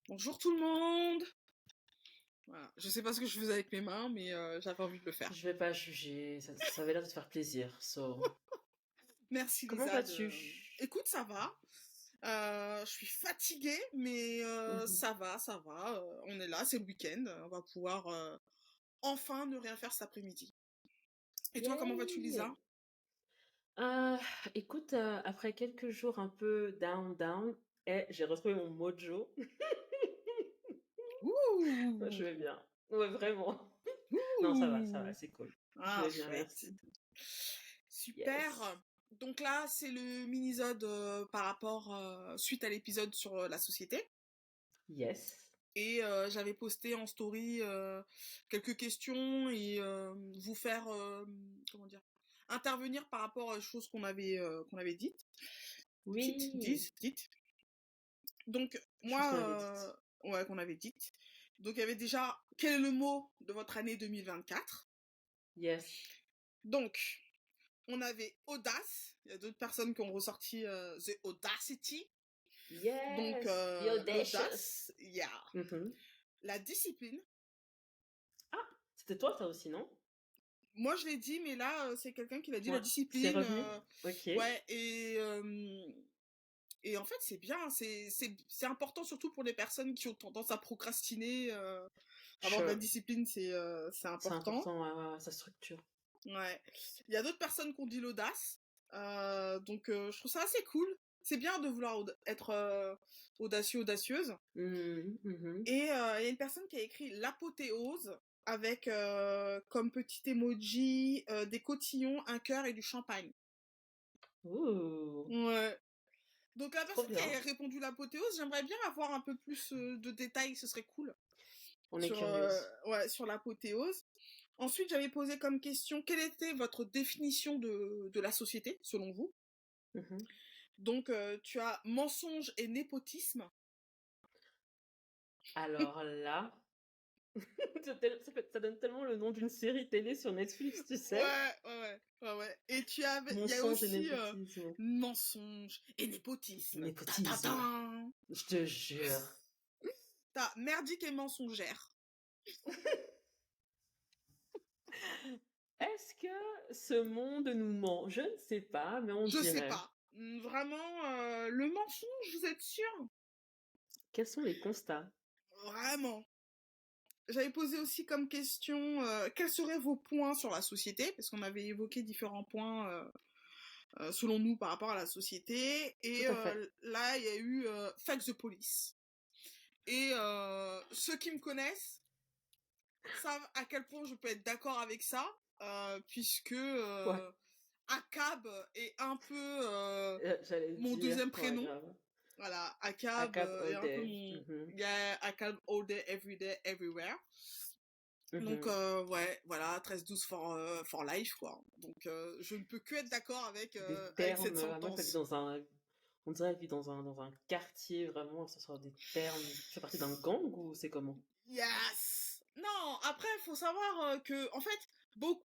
Bonjour tout le monde. Voilà. Je sais pas ce que je faisais avec mes mains, mais j'avais envie de le faire. Je vais pas juger, ça avait l'air de te faire plaisir. Merci Comment Lisa vas-tu? Écoute, ça va. Je suis fatiguée, mais Mhm. ça va. On est là, c'est le week-end. On va pouvoir enfin ne rien faire cet après-midi. Et toi, comment vas-tu, Lisa? Yay! Euh, Écoute, après quelques jours un peu down, j'ai retrouvé mon mojo. Je Ouh, vais bien. Ouais, vraiment. Non, ça va, ouh. c'est cool. Je Ah, vais bien, chouette. merci. Super. Yes. Donc là, c'est le mini-sode par rapport suite à l'épisode sur la société. Yes. Et j'avais posté en story quelques questions et vous faire comment dire intervenir par rapport aux choses qu'on avait dites dites Oui. dites dites. Donc Chose qu'on avait moi dite. ouais qu'on avait dites. Donc il y avait déjà quel est le mot de votre année 2024. Yes. Donc on avait audace. Il y a d'autres personnes qui ont ressorti the audacity. Donc Yes. The audacious. l'audace, yeah. Mhm. La discipline. Ah, c'était toi, ça aussi, non? Moi, je l'ai dit, mais là, c'est quelqu'un qui l'a dit, la Ouais, c'est discipline. revenu. Ok. Ouais, et en fait, c'est bien. C'est important, surtout pour les personnes qui ont tendance à procrastiner. Avoir de la Sure. discipline, c'est C'est important. important, ouais, ouais, ouais, ça structure. Ouais. Il y a d'autres personnes qui ont dit l'audace. Donc, je trouve ça assez cool. C'est bien de vouloir être audacieux, audacieuse. Mhm, mhm. Et il y a une personne qui a écrit l'apothéose avec comme petit emoji des cotillons, un cœur et du champagne. Ouh, Ouais. Donc la trop personne qui a bien. répondu l'apothéose, j'aimerais bien avoir un peu plus de détails, ce serait cool On est sur curieuse. ouais sur l'apothéose. Ensuite, j'avais posé comme question quelle était votre définition de la société selon vous. Mhm. Donc tu as mensonge et népotisme. Alors là, ça donne tellement le nom d'une série télé sur Netflix, tu sais. Ouais. Et il y a Mensonge et aussi népotisme. mensonge et népotisme. Ta ta Népotisme. ta. Je te jure. T'as merdique et mensongère. Est-ce que ce monde nous ment? Je ne sais pas, mais on Je sais dirait. pas. Vraiment, le mensonge, vous êtes sûr? Quels sont les constats? Vraiment. J'avais posé aussi comme question quels seraient vos points sur la société, parce qu'on avait évoqué différents points selon nous par rapport à la société. Tout Et à fait. là, il y a eu fuck the police. Et ceux qui me connaissent savent à quel point je peux être d'accord avec ça, puisque Ouais. ACAB est un peu J'allais mon dire. deuxième Ouais, prénom. grave. Voilà, ACAB ACAB est all un peu day. mon... Mhm. Yeah, ACAB all day, everywhere. Donc, Mhm. ouais, voilà, 13-12 for life, quoi. Donc, je ne peux que être d'accord Des avec termes, cette la meuf, elle vit sentence. dans un, on dirait elle vit dans un quartier, vraiment, ce sont des termes. Tu fais partie d'un gang ou c'est comment? Yes! Non, après, il faut savoir que, en fait,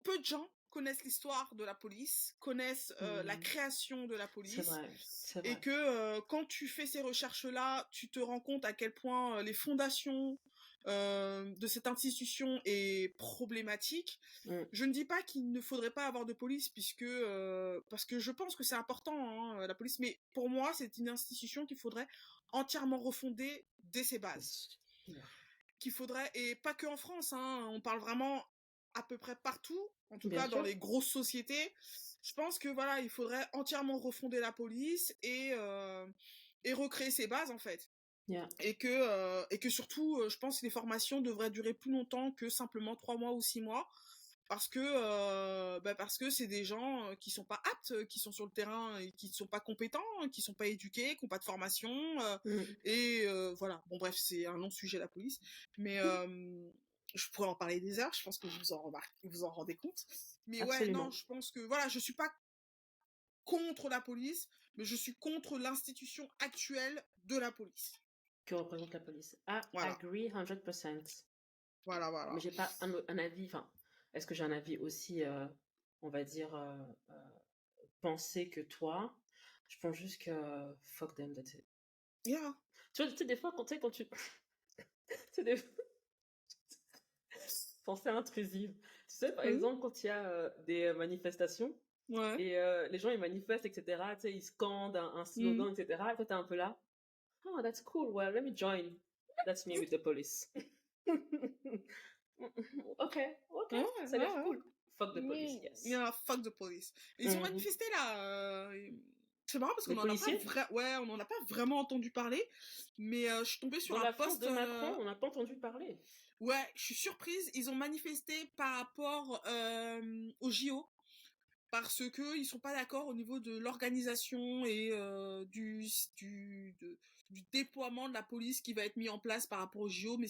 peu de gens connaissent l'histoire de la police, connaissent la Hmm, création de la c'est police, vrai, c'est et vrai. que quand tu fais ces recherches-là, tu te rends compte à quel point les fondations de cette institution est problématique. Hmm, Je ne dis pas qu'il ne faudrait pas avoir de police, puisque parce que je pense que c'est important, hein, la police, mais pour moi, c'est une institution qu'il faudrait entièrement refonder dès ses c'est bases. sûr. Qu'il faudrait, et pas que en France, hein, on parle vraiment à peu près partout, en tout Bien cas dans sûr. les grosses sociétés. Je pense que voilà, il faudrait entièrement refonder la police et recréer ses bases en fait. Yeah. Et que surtout, je pense que les formations devraient durer plus longtemps que simplement 3 mois ou 6 mois, parce que c'est des gens qui sont pas aptes, qui sont sur le terrain et qui sont pas compétents, qui sont pas éduqués, qui ont pas de formation, Hmm. et voilà. Bon bref, c'est un long sujet la police, mais je pourrais en parler des heures. Je pense que vous en rendez compte. Mais ouais, non, Absolument. je pense que voilà, je suis pas contre la police, mais je suis contre l'institution actuelle de la police. Que représente la police? Ah, Voilà, agree 100%. Mais voilà. j'ai pas un avis, enfin, est-ce que j'ai un avis aussi, on va dire, pensé que toi? Je pense juste que fuck them, that's it. Yeah. Tu vois, des fois, quand tu sais, C'est des pensées intrusives. Tu sais, par Mmh. exemple, quand il y a des manifestations Ouais. et les gens ils manifestent, etc., tu sais, ils scandent un Mmh. slogan, etc., et toi t'es un peu là. Oh, that's cool. Well, let me join. That's me with the police. Ok, ok, Ouais, ça a ouais, l'air ouais. cool. Fuck the police, Mmh. yes. Yeah, fuck the police. Ils ont Mhm. manifesté là. C'est marrant parce qu'on Les en a pas policiers? ouais, on en a pas vraiment entendu parler, mais je suis tombée sur Dans un la France post. de Macron, on n'a pas entendu parler. Ouais, je suis surprise. Ils ont manifesté par rapport au JO parce que ils sont pas d'accord au niveau de l'organisation et du déploiement de la police qui va être mis en place par rapport aux JO. Mais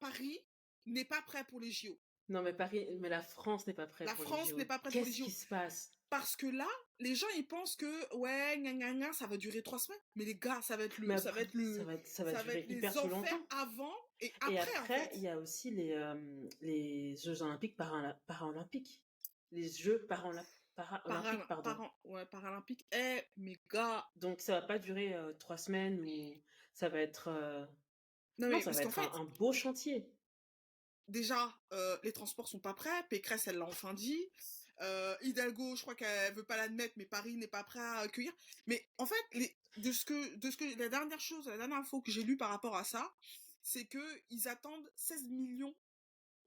Paris n'est pas prêt pour les JO. Non, mais Paris, mais la France n'est pas prête La pour les France n'est JO. pas prête pour les Qu'est-ce qui JO. se passe? Parce que là, les gens ils pensent que ouais, gna, gna, gna, ça va durer 3 semaines. Mais les gars, Mais ça va après, être le, ça va ça va durer être hyper les plus enfers longtemps. avant et Et après en après, il fait. y a aussi les Jeux olympiques paralympiques. Les Jeux paralympiques, pardon. Ouais, paralympique. Eh, mes gars. Donc ça va pas durer 3 semaines ou ça va être... Non Non, mais ça parce va qu'en être fait, un beau chantier. déjà, les transports sont pas prêts. Pécresse, elle l'a enfin dit. Hidalgo, je crois qu'elle veut pas l'admettre, mais Paris n'est pas prêt à accueillir. Mais en fait, la dernière chose, la dernière info que j'ai lue par rapport à ça, c'est que ils attendent 16 millions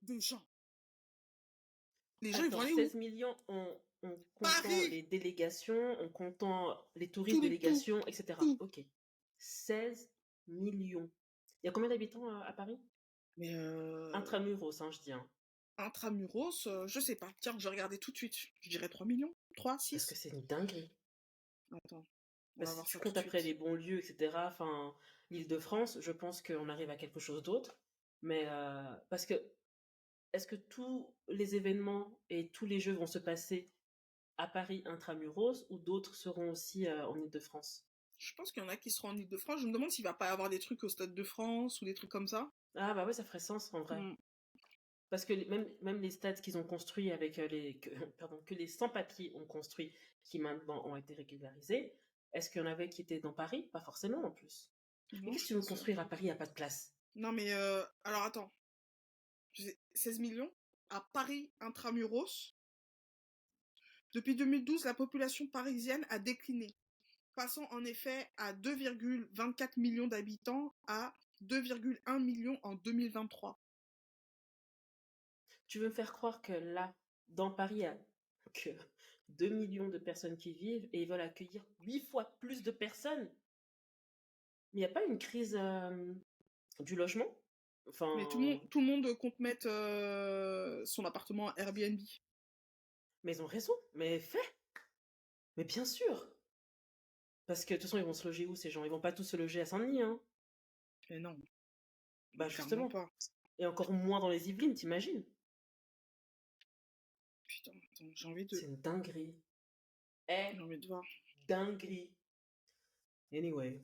de gens. Les gens, ils vont Attends, aller 16 où? millions en comptant Paris! les délégations, en comptant les touristes Tout, tout, délégations, etc. tout. Ok. 16 millions. Il y a combien d'habitants à Paris? Mais Intramuros, hein, je dis. Hein. intramuros, je sais pas. Tiens, je vais regarder tout de suite. Je dirais 3 millions. 3, Parce que 6. c'est une dinguerie. Attends, on va Parce que voir si tu ça tout de comptes après les suite. bons lieux, etc., enfin, l'Île-de-France, je pense qu'on arrive à quelque chose d'autre. Mais parce que, est-ce que tous les événements et tous les jeux vont se passer à Paris intramuros ou d'autres seront aussi en Île-de-France? Je pense qu'il y en a qui seront en Ile-de-France. Je me demande s'il va pas y avoir des trucs au Stade de France ou des trucs comme ça. Ah bah ouais, ça ferait sens en vrai. Hmm. Parce que même les stades qu'ils ont construits avec pardon, que les sans-papiers ont construits, qui maintenant ont été régularisés, est-ce qu'il y en avait qui étaient dans Paris? Pas forcément en plus. Mais Non, qu'est-ce je que tu veux pense. construire à Paris? Il n'y a pas de place. Non, mais alors attends. 16 millions à Paris intramuros. Depuis 2012, la population parisienne a décliné, passant en effet à 2,24 millions d'habitants à 2,1 millions en 2023. Tu veux me faire croire que là, dans Paris, il y a que 2 millions de personnes qui vivent et ils veulent accueillir 8 fois plus de personnes? Mais il n'y a pas une crise du logement? Mais Enfin, tout le monde compte mettre son appartement à Airbnb. mais ils ont raison. Mais fais! Mais bien sûr! Parce que de toute façon, ils vont se loger où ces gens? Ils vont pas tous se loger à Saint-Denis, hein? Mais non, Bah clairement justement. pas. Et encore moins dans les Yvelines, t'imagines? Putain, attends, j'ai envie C'est de, une dinguerie. Eh, j'ai envie de voir. dinguerie. Anyway.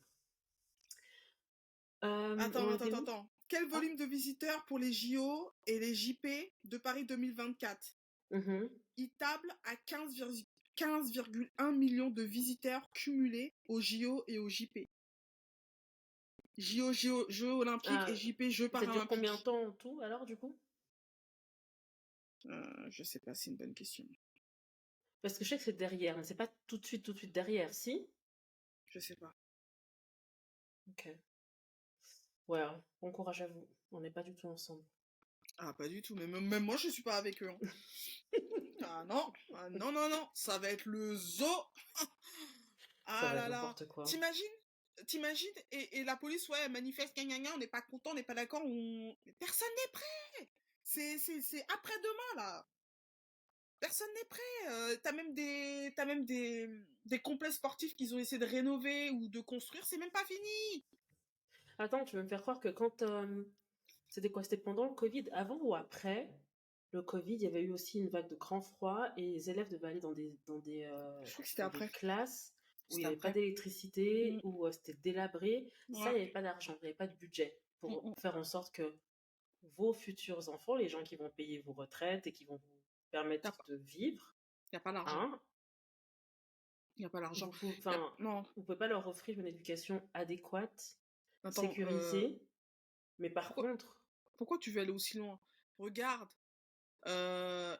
On Attends, en attends, était attends, où? attends. Quel Ah, volume de visiteurs pour les JO et les JP de Paris 2024? mhm. Il table à 15,1 millions de visiteurs cumulés aux JO et aux JP. Jeux olympiques et Ah, JP, Jeux ça dure combien de paralympiques. temps en tout alors du coup? Je sais pas, c'est une bonne question. Parce que je sais que c'est derrière, mais c'est pas tout de suite derrière, si? Je sais pas. Ok. Ouais, hein. Bon courage à vous. On n'est pas du tout ensemble. Ah, pas du tout. Mais même moi, je suis pas avec eux. Hein. Ah non, ah non, non, non. Ça va être le zoo. Ça Ah va être là là. n'importe quoi. T'imagines? T'imagines? Et la police, ouais, elle manifeste, gna, gna, gna, on n'est pas content, on n'est pas d'accord, personne n'est prêt! C'est après-demain, là! Personne n'est prêt! T'as même des complexes sportifs qu'ils ont essayé de rénover ou de construire, c'est même pas fini! Attends, tu veux me faire croire que quand... c'était quoi? C'était pendant le Covid, avant ou après le Covid, il y avait eu aussi une vague de grand froid et les élèves devaient aller Je crois que c'était dans des après. classes où il C'était n'y avait pas après. d'électricité, Mm, où c'était délabré. Ça, il ouais. n'y avait pas d'argent, il n'y avait pas de budget Mm, pour mm. faire en sorte que vos futurs enfants, les gens qui vont payer vos retraites et qui vont vous T'as permettre pas- de vivre, Y a pas l'argent. hein, Y a pas l'argent. enfin, Non. vous pouvez pas leur offrir une éducation adéquate, Attends, sécurisée. Mais par Pourquoi, contre, pourquoi tu veux aller aussi loin? Regarde,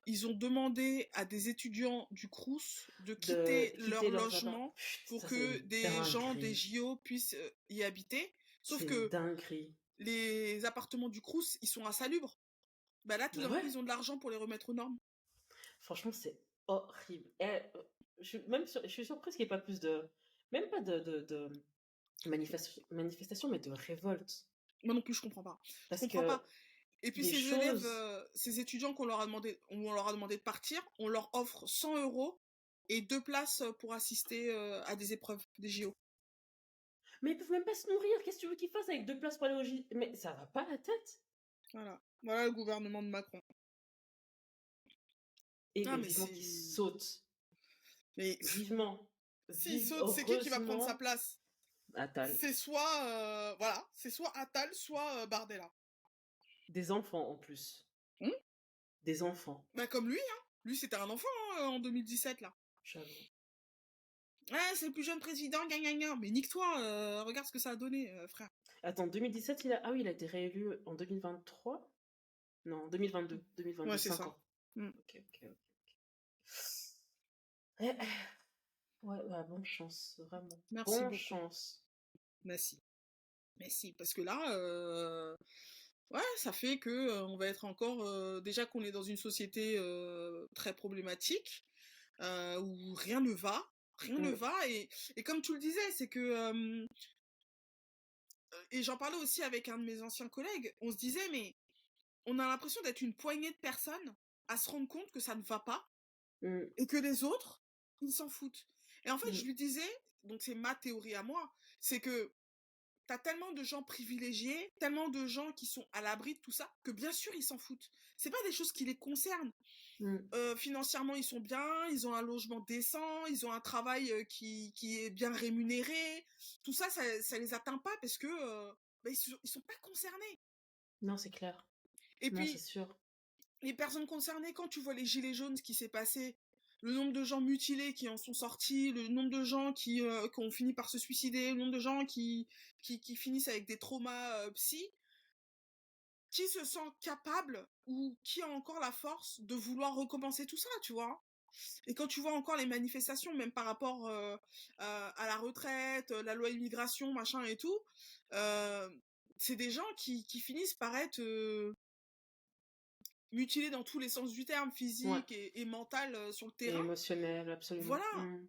ils ont demandé à des étudiants du Crous de quitter de leur quitter leurs apparts, logement pour ça c'est que une des gens des dinguerie. JO puissent y habiter. Sauf C'est une que dinguerie. les appartements du Crous, ils sont insalubres. Bah là, tout Bah d'un coup, ouais, ils ont de l'argent pour les remettre aux normes. franchement, c'est horrible. Je suis surprise qu'il n'y ait pas plus de. Même pas de manifestation, mais de révolte. Moi non plus, je comprends pas. Je Parce comprends pas. que Et puis des ces élèves, choses. ces étudiants on leur a demandé de partir, on leur offre 100 euros et 2 places pour assister à des épreuves des JO. Mais ils peuvent même pas se nourrir. Qu'est-ce que tu veux qu'ils fassent avec 2 places pour aller au J? Mais ça va pas la tête. Voilà. Voilà le gouvernement de Macron. Et Ah mais mais vivement qu'ils c'est... sautent. Mais Vivement. s'il Vive saute, c'est qui va prendre sa heureusement place? Attal. C'est soit... voilà, c'est soit Attal, soit Bardella. Des enfants en plus. Hmm, Des enfants. bah comme lui, hein. Lui, c'était un enfant hein, en 2017, là. J'avoue. Ah, c'est le plus jeune président, gna gna gna. Mais nique-toi, regarde ce que ça a donné, frère. Attends, 2017, ah oui, il a été réélu en 2023? Non, 2022. Ouais, 2022, c'est 5 ça. ans. Hmm. Ok, ok, ok. Eh, ouais, ouais, bonne chance, vraiment. Merci Bonne beaucoup. chance. Merci. Merci. Parce que là, ouais, ça fait que on va être encore... déjà qu'on est dans une société très problématique, où rien ne va. Rien ne Mm, va. Et comme tu le disais, c'est que... et j'en parlais aussi avec un de mes anciens collègues, on se disait, mais on a l'impression d'être une poignée de personnes à se rendre compte que ça ne va pas mm, et que les autres, ils s'en foutent. Et en fait, je mm, lui disais, donc c'est ma théorie à moi, c'est que t'as tellement de gens privilégiés, tellement de gens qui sont à l'abri de tout ça, que bien sûr, ils s'en foutent. C'est pas des choses qui les concernent. mm. Financièrement, ils sont bien, ils ont un logement décent, ils ont un travail qui est bien rémunéré. Tout ça, ça les atteint pas parce que bah, ils sont pas concernés. Non, c'est clair. Et Non, c'est puis, sûr. les personnes concernées, quand tu vois les gilets jaunes, ce qui s'est passé, le nombre de gens mutilés qui en sont sortis, le nombre de gens qui ont fini par se suicider, le nombre de gens qui finissent avec des traumas psy, qui se sent capable ou qui a encore la force de vouloir recommencer tout ça, tu vois? Et quand tu vois encore les manifestations, même par rapport à la retraite, la loi immigration, machin et tout, euh, c'est des gens qui finissent par être mutilés dans tous les sens du terme, Ouais. physique et mental sur le Et terrain. émotionnel, absolument. Voilà, Mm.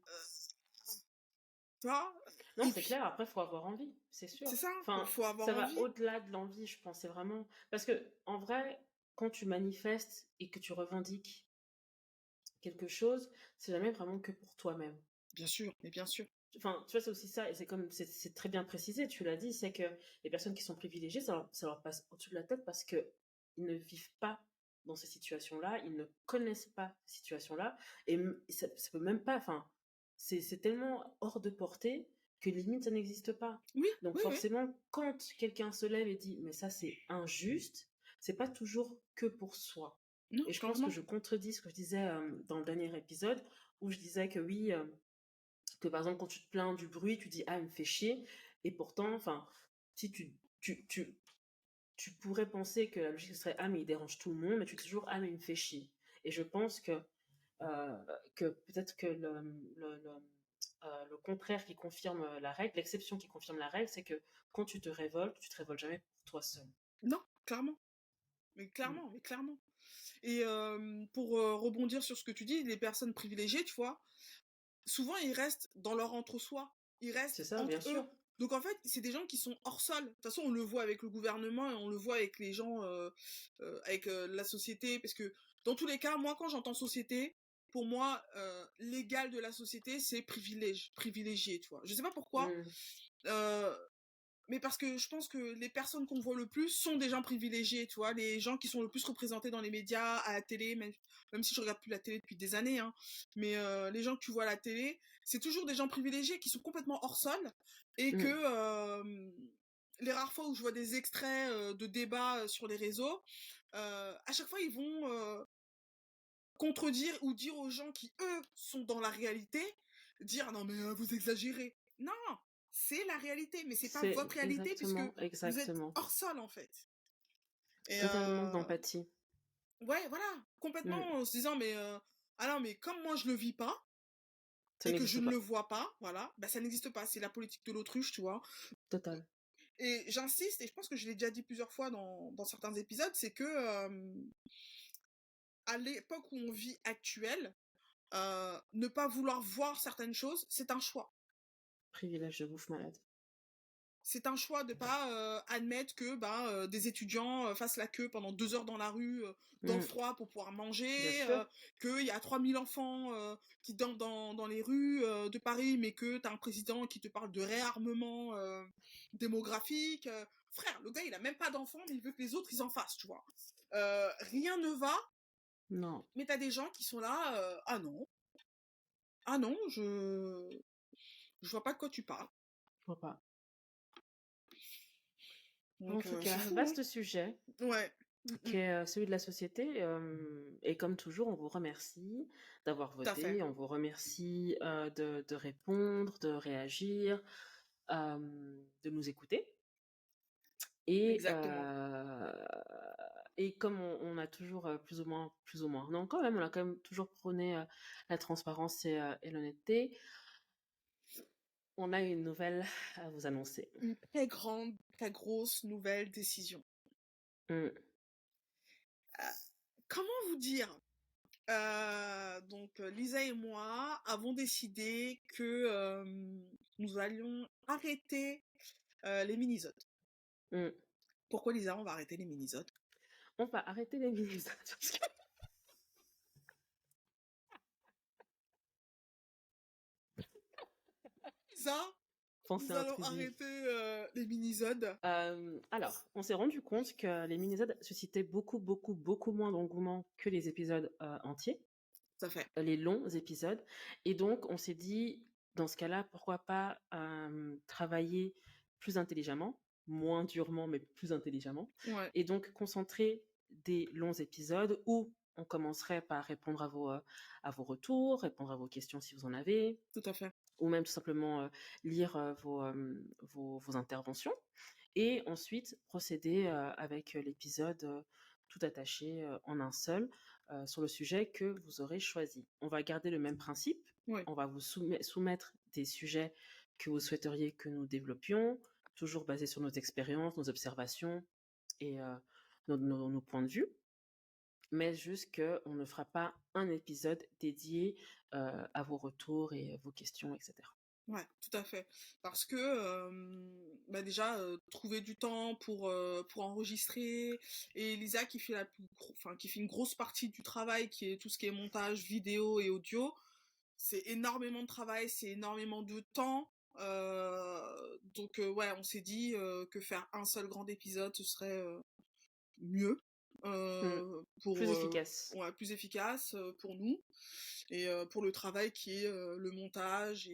tu vois. Non, Et c'est puis, clair. Après, faut avoir envie, c'est c'est sûr. ça, Enfin, faut avoir ça va envie. au-delà de l'envie, je pense. C'est vraiment parce que en vrai, quand tu manifestes et que tu revendiques quelque chose, c'est jamais vraiment que pour toi-même. Bien sûr, mais bien sûr. Enfin, tu vois, c'est aussi ça, et c'est très bien précisé, tu l'as dit, c'est que les personnes qui sont privilégiées, ça leur passe au-dessus de la tête parce que ils ne vivent pas dans ces situations-là, ils ne connaissent pas ces situations-là, et ça peut même pas, enfin, c'est tellement hors de portée que limite ça n'existe pas. Oui, Donc oui, oui. forcément, quand quelqu'un se lève et dit, mais ça c'est injuste, c'est pas toujours que pour soi. Non, Et je pense que clairement. je contredis ce que je disais dans le dernier épisode, où je disais que oui, que par exemple quand tu te plains du bruit tu dis ah il me fait chier, et pourtant enfin si tu pourrais penser que la logique serait ah mais il dérange tout le monde, mais tu dis toujours ah mais il me fait chier. Et je pense euh, que peut-être que le contraire qui confirme la règle, l'exception qui confirme la règle, c'est que quand tu te révoltes jamais pour toi seul. Non, clairement. Mais Mm. clairement, mais clairement. Et pour rebondir sur ce que tu dis, les personnes privilégiées, tu vois, souvent ils restent dans leur entre-soi. Ils C'est restent ça, bien entre eux. sûr. Donc en fait, c'est des gens qui sont hors sol. De toute façon, on le voit avec le gouvernement et on le voit avec les gens, avec la société. Parce que dans tous les cas, moi, quand j'entends société, pour moi, l'égal de la société, c'est privilégié, tu vois. Je sais pas pourquoi. Mm. Euh, mais parce que je pense que les personnes qu'on voit le plus sont des gens privilégiés, tu vois, les gens qui sont le plus représentés dans les médias, à la télé, même si je regarde plus la télé depuis des années, hein, mais les gens que tu vois à la télé, c'est toujours des gens privilégiés qui sont complètement hors sol et que Mm. les rares fois où je vois des extraits de débats sur les réseaux, à chaque fois ils vont contredire ou dire aux gens qui eux sont dans la réalité, dire non mais vous exagérez. Non, c'est la réalité, mais c'est pas C'est votre réalité puisque vous êtes exactement. hors sol, en fait. Et Totalement manque d'empathie. ouais, voilà, complètement, Mmh. en se disant: «Mais ah non, mais comme moi je le vis pas Ça et que je n'existe ne le pas. vois pas, voilà, bah, ça n'existe pas». C'est la politique de l'autruche, tu vois? Total. Et j'insiste et je pense que je l'ai déjà dit plusieurs fois dans certains épisodes, c'est que, à l'époque où on vit actuelle, ne pas vouloir voir certaines choses, c'est un choix. Privilège de bouffe malade. C'est un choix de pas admettre que des étudiants fassent la queue pendant 2 heures dans la rue, dans le Mmh. froid pour pouvoir Bien manger, sûr. qu'il y a 3000 enfants qui dorment dans les rues de Paris, mais que tu as un président qui te parle de réarmement démographique. Frère, le gars, il a même pas d'enfants, mais il veut que les autres, ils en fassent, tu vois. Rien ne va, Non, mais tu as des gens qui sont là, ah non, je vois pas de quoi tu parles. je vois pas. En Donc, tout c'est cas, fou, hein. vaste sujet Ouais. qui est celui de la société. Et comme toujours, on vous remercie d'avoir Tout à fait. voté, on vous remercie de répondre, de réagir, de nous écouter. Et, Exactement. et comme on a toujours plus ou moins, non, quand même, on a quand même toujours prôné la transparence et l'honnêteté. On a une nouvelle à vous annoncer. Une très grande, très grosse nouvelle décision. Mm. Comment vous dire? Donc, Lisa et moi avons décidé que nous allions arrêter les minisodes. Mm. Pourquoi, Lisa, on va arrêter les minisodes? On va arrêter les mini-sodes parce que Lisa, penser nous allons intrusif. arrêter les minisodes. Alors, on s'est rendu compte que les mini-sodes suscitaient beaucoup, beaucoup, beaucoup moins d'engouement que les épisodes entiers, Ça fait. les longs épisodes. Et donc, on s'est dit, dans ce cas-là, pourquoi pas travailler plus intelligemment, moins durement, mais plus intelligemment. Ouais, Et donc, concentrer des longs épisodes où on commencerait par répondre à vos retours, répondre à vos questions si vous en avez, tout à fait. ou même tout simplement lire vos interventions. Et ensuite, procéder avec l'épisode tout attaché en un seul sur le sujet que vous aurez choisi. On va garder le même principe. Ouais, On va vous soumettre des sujets que vous souhaiteriez que nous développions, toujours basés sur nos expériences, nos observations et nos points de vue. Mais juste qu'on ne fera pas un épisode dédié à vos retours et vos questions, etc. ouais, tout à fait. Parce que déjà trouver du temps pour enregistrer et Lisa qui fait qui fait une grosse partie du travail qui est tout ce qui est montage vidéo et audio, c'est énormément de travail, c'est énormément de temps. Donc ouais, on s'est dit que faire un seul grand épisode ce serait mieux Mm. Plus pour efficace. ouais, plus efficace pour nous et pour le travail qui est le montage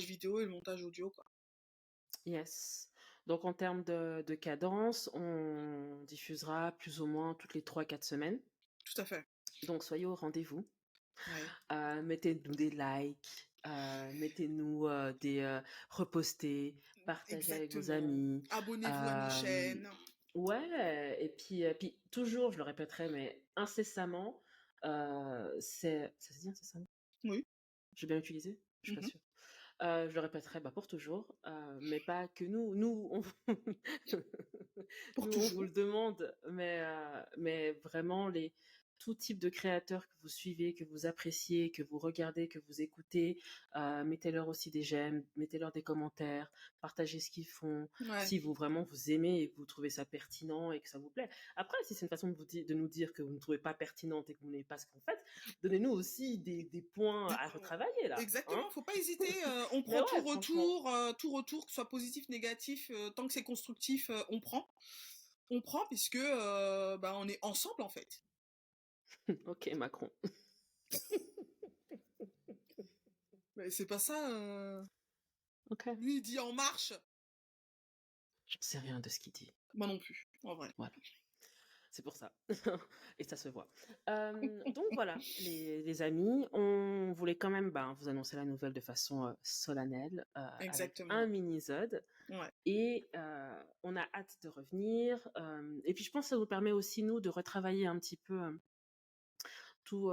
vidéo et le montage audio, quoi. Yes. Donc en termes de cadence, on diffusera plus ou moins toutes les 3-4 semaines. Tout à fait. Donc soyez au rendez-vous. Ouais. Mettez-nous des likes, mettez-nous des repostez, partagez avec vos Exactement. amis. Abonnez-vous à nos Euh, chaînes. ouais, et puis toujours, je le répéterai, mais incessamment, ça se dit incessamment? Oui. J'ai bien utilisé? Je suis pas Mhm. sûre. Je le répéterai pour toujours, mais pas que nous. Pour Nous, on vous toujours. le demande, mais vraiment, tout type de créateurs que vous suivez, que vous appréciez, que vous regardez, que vous écoutez, mettez-leur aussi des j'aime, mettez-leur des commentaires, partagez ce qu'ils font, Ouais. si vous vraiment vous aimez et que vous trouvez ça pertinent et que ça vous plaît. Après, si c'est une façon de nous dire que vous ne trouvez pas pertinente et que vous n'aimez pas ce que vous faites, donnez-nous aussi des points à retravailler là, hein. Exactement, faut pas hésiter. On Mais prend ouais, franchement. tout retour, que ce soit positif, négatif, tant que c'est constructif, on prend. On prend puisque on est ensemble en fait. Ok, Macron. Mais c'est pas ça. Ok. Lui il dit en marche. Je ne sais rien de ce qu'il dit. Moi non plus, en vrai. Voilà. C'est pour ça. Et ça se voit. Donc voilà, les amis, on on voulait quand même vous annoncer la nouvelle de façon solennelle avec un Exactement. mini-sode. Ouais, Et on a hâte de revenir. Et puis je pense que ça nous permet aussi, nous, de retravailler un petit peu tout,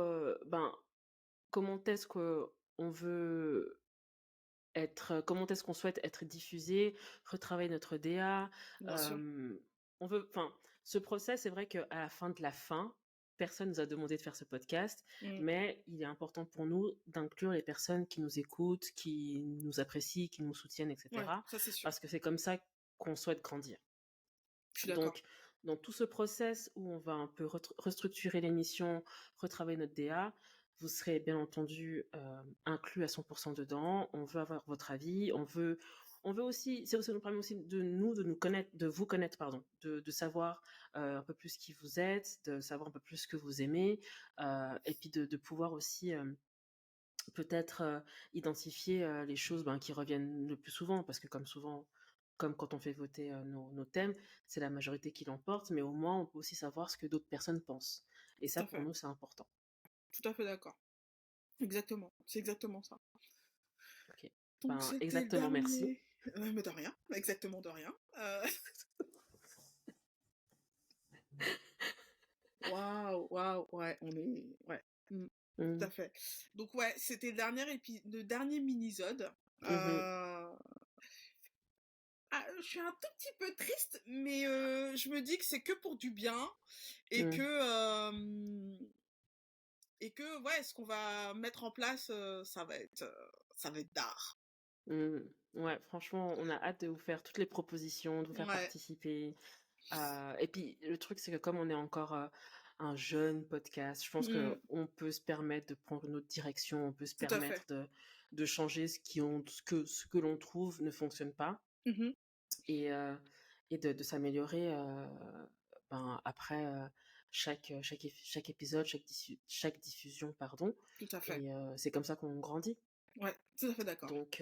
comment est-ce qu'on veut comment est-ce qu'on souhaite être diffusé, retravailler notre DA. bien sûr. On veut, enfin, ce process, c'est vrai qu'à la fin de la fin, personne nous a demandé de faire ce podcast, Mm. mais il est important pour nous d'inclure les personnes qui nous écoutent, qui nous apprécient, qui nous soutiennent, Ouais, etc. ça c'est sûr. Parce que c'est comme ça qu'on souhaite grandir. Je suis d'accord. Donc, dans tout ce process où on va un peu restructurer l'émission, retravailler notre DA, vous serez bien entendu inclus à 100% dedans. On veut avoir votre avis. On veut aussi, ça nous permet aussi de nous connaître, de vous connaître, pardon, de savoir un peu plus qui vous êtes, de savoir un peu plus ce que vous aimez, et puis de pouvoir aussi peut-être identifier les choses qui reviennent le plus souvent, parce que comme souvent, comme quand on fait voter nos thèmes, c'est la majorité qui l'emporte, mais au moins on peut aussi savoir ce que d'autres personnes pensent. Et Tout ça, à pour fait. nous, c'est important. Tout à fait d'accord. Exactement. C'est exactement ça. Ok. Donc c'était le Exactement, merci. dernier. Mais de rien. Exactement de rien. Waouh, waouh, ouais, on est. Ouais. Tout à Mhm. fait. Donc ouais, c'était le dernier mini-sode. Mhm. Je suis un tout petit peu triste, mais je me dis que c'est que pour du bien et Mhm. que ouais, ce qu'on va mettre en place, ça va être d'art. Mhm. Ouais, franchement, on a hâte de vous faire toutes les propositions, de vous faire Ouais. participer. Et puis, le truc, c'est que comme on est encore un jeune podcast, je pense Mm, qu'on peut se permettre de prendre une autre direction, on peut se tout à fait. permettre de changer ce que l'on trouve ne fonctionne pas Mhm, et, de s'améliorer après chaque épisode, chaque diffusion, pardon. tout à fait. Et c'est comme ça qu'on grandit. Ouais, tout à fait d'accord. Donc,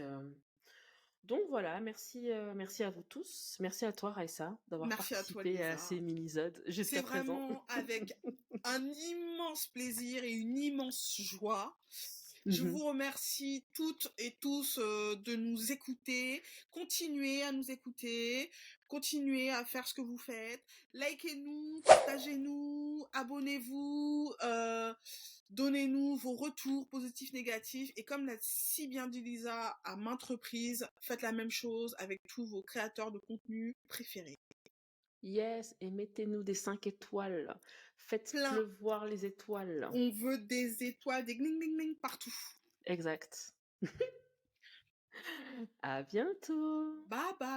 donc voilà, merci à vous tous. Merci à toi, Raissa, d'avoir Merci à toi, participé à Lisa. ces mini-sodes C'est jusqu'à présent. vraiment avec un immense plaisir et une immense joie. Je Mhm. vous remercie toutes et tous de nous écouter. Continuez à nous écouter. Continuez à faire ce que vous faites. Likez-nous, partagez-nous, abonnez-vous, donnez-nous vos retours positifs, négatifs. Et comme l'a si bien dit Lisa à maintes reprises, faites la même chose avec tous vos créateurs de contenu préférés. Yes, et mettez-nous des 5 étoiles. Faites Plein. pleuvoir les étoiles. On veut des étoiles, des gling gling gling partout. Exact. À bientôt. Bye bye.